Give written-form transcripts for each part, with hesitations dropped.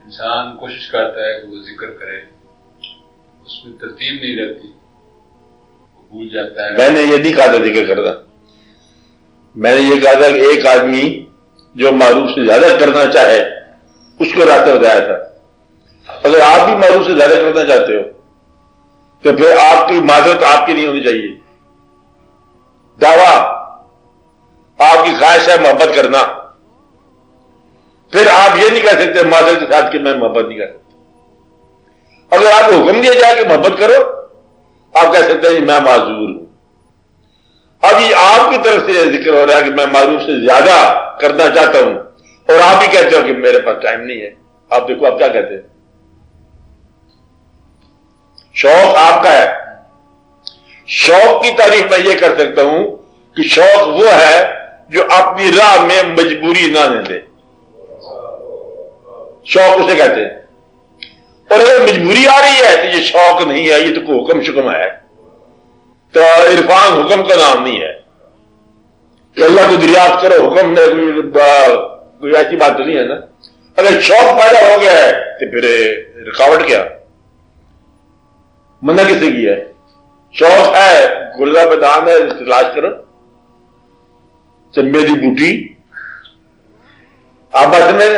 انسان کوشش کرتا ہے کہ وہ ذکر کرے، اس میں ترتیب نہیں رہتی، وہ بھول جاتا ہے. میں نے یہ نہیں کہا تھا ذکر کرنا، میں نے یہ کہا تھا کہ ایک آدمی جو معروف سے زیادہ کرنا چاہے اس کو راستہ بتایا تھا. اگر آپ بھی معروف سے زیادہ کرنا چاہتے ہو تو پھر آپ کی معذرت آپ کی نہیں ہونی چاہیے. دعویٰ آپ کی خواہش ہے محبت کرنا، پھر آپ یہ نہیں کہہ سکتے معذرت کے ساتھ کہ میں محبت نہیں کر سکتا. اگر آپ کو حکم دیا جائے کہ محبت کرو، آپ کہہ سکتے ہیں میں معذور ہوں. ابھی آپ کی طرف سے یہ ذکر ہو رہا ہے کہ میں معروف سے زیادہ کرنا چاہتا ہوں، اور آپ ہی کہتے ہو کہ میرے پاس ٹائم نہیں ہے. آپ دیکھو آپ کیا کہتے ہیں. شوق آپ کا ہے. شوق کی تعریف میں یہ کر سکتا ہوں کہ شوق وہ ہے جو اپنی راہ میں مجبوری نہ دے. شوق اسے کہتے ہیں. اور اگر مجبوری آ رہی ہے تو یہ شوق نہیں ہے، یہ تو کوئی حکم شکم ہے. تو عرفان حکم کا نام نہیں ہے کہ اللہ کو دریافت کرو، حکم نے کوئی ایسی بات تو نہیں ہے نا. اگر شوق پیدا ہو گیا ہے تو پھر رکاوٹ کیا؟ منع کس نے کیا ہے؟ شوق ہے، گلزا بدان ہے، تلاش کرو. چمبے دی بوٹی آپ بات میں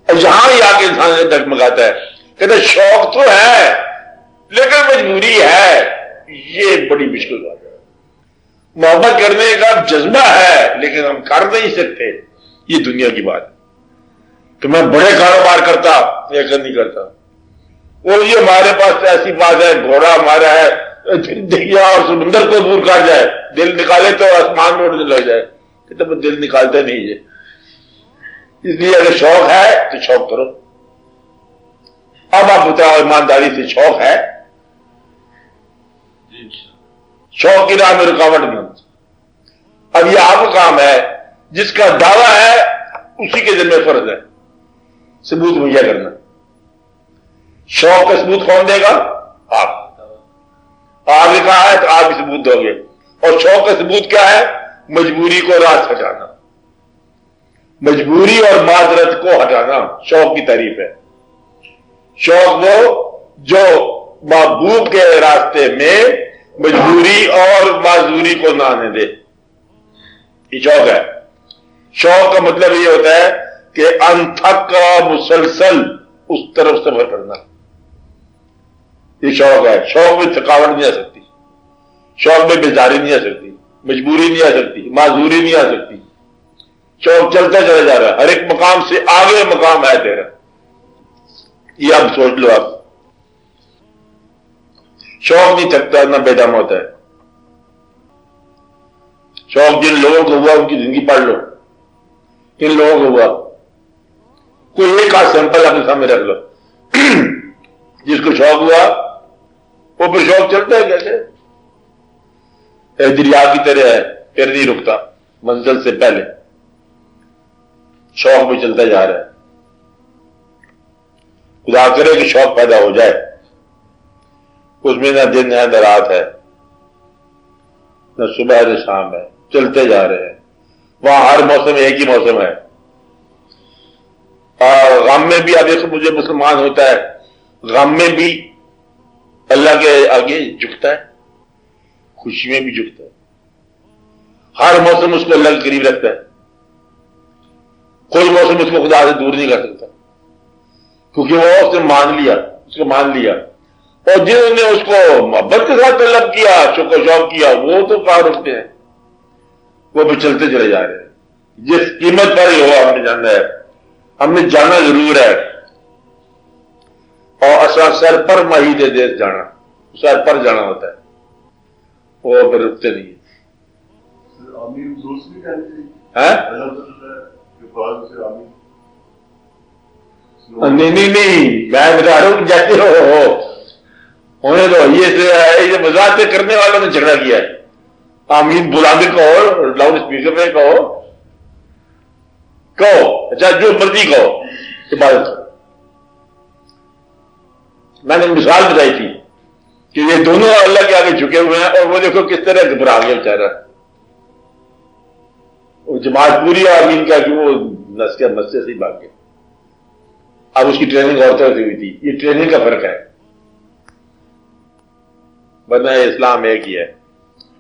جہاں ہی آ کے انسان ڈگمگاتا ہے، کہتے شوق تو ہے لیکن مجبوری ہے. یہ بڑی مشکل بات ہے. محبت کرنے کا جذبہ ہے لیکن ہم کر نہیں سکتے. یہ دنیا کی بات ہے کہ میں بڑے کاروبار کرتا یا نہیں کرتا. اور یہ ہمارے پاس ایسی بات ہے، گھوڑا ہمارا ہے دریا اور سمندر کو دور کر جائے، دل نکالے تو آسمان میں اڑنے لگ جائے. کہ تو دل نکالتے نہیں ہے. اس لیے اگر شوق ہے تو شوق کرو. اب آپ بتاؤ ایمانداری سے شوق ہے؟ شوق کی راہ میں رکاوٹ نہیں ہوتی. اب یہ آپ کا کام ہے، جس کا دعویٰ ہے اسی کے ذمہ فرض ہے ثبوت مہیا کرنا. شوق کا ثبوت کون دے گا؟ آپ نے کہا ہے تو آپ بھی ثبوت دو گے. اور شوق کا ثبوت کیا ہے؟ مجبوری کو راست ہٹانا. مجبوری اور معذرت کو ہٹانا شوق کی تعریف ہے. شوق وہ جو محبوب کے راستے میں مجبوری اور معذوری کو نہ آنے دے. یہ شوق ہے. شوق کا مطلب یہ ہوتا ہے کہ انتھک کا مسلسل اس طرف سفر کرنا. یہ شوق ہے. شوق میں تھکاوٹ نہیں آ سکتی، شوق میں بیزاری نہیں آ سکتی، مجبوری نہیں آ سکتی، معذوری نہیں آ سکتی. شوق چلتا چلا جا رہا ہے، ہر ایک مقام سے آگے مقام ہے تیرا. یہ آپ سوچ لو. آپ شوق نہیں تھکتا نہ بے دم ہوتا ہے. شوق جن لوگوں کو ہوا ان کی زندگی پڑھ لو. کن لوگوں کو ہوا؟ کوئی ایک آدھ سیمپل اپنے سامنے رکھ لو جس کو شوق ہوا. وہ پھر شوق چلتا ہے کیسے؟ دریا کی طرح ہے، پھر نہیں رکتا منزل سے پہلے. شوق بھی چلتا جا رہا ہے. خدا کرے کہ شوق پیدا ہو جائے. اس میں نہ دن ہے نہ رات ہے، نہ صبح ہے نہ شام ہے، چلتے جا رہے ہیں. وہاں ہر موسم ایک ہی موسم ہے. اور غم میں بھی اب دیکھو مجھے مسلمان ہوتا ہے، غم میں بھی اللہ کے آگے جھکتا ہے، خوشی میں بھی جھکتا ہے. ہر موسم اس کو اللہ کے قریب رکھتا ہے. کوئی موسم اس کو خدا سے دور نہیں کر سکتا کیونکہ وہ اس نے مان لیا. اور جنہوں نے اس کو محبت کے ساتھ طلب کیا، شوق و شوق کیا، وہ تو کہاں رکتے ہیں، وہ بھی چلتے چلے جا رہے ہیں. جس قیمت پر ہی ہوا ہم نے جانا ہے، ہم نے جانا ضرور ہے. اور اصل سر پر مہی دے دیس جانا، سر پر جانا ہوتا ہے، وہ پھر رکتے نہیں ہے. نہیں میں بتا رہا ہوں جاتے ہونے دو. یہ مذاق کرنے والوں نے جھگڑا کیا ہے. آمین بلا کے کہو، لاؤڈ اسپیکر پہ کہو، اچھا جو مرضی کہو، عبادت کرو. میں نے مثال بتائی تھی کہ یہ دونوں اللہ کے آگے جھکے ہوئے ہیں اور وہ دیکھو کس طرح گھبرا گیا بیچارہ. وہ جماعت پوری آمین کا کہ وہ نس کے مسجد سے ہی بھاگ گئے. اب اس کی ٹریننگ اور طرح سے ہوئی تھی. یہ ٹریننگ کا فرق ہے، ورنہ اسلام ایک ہی ہے.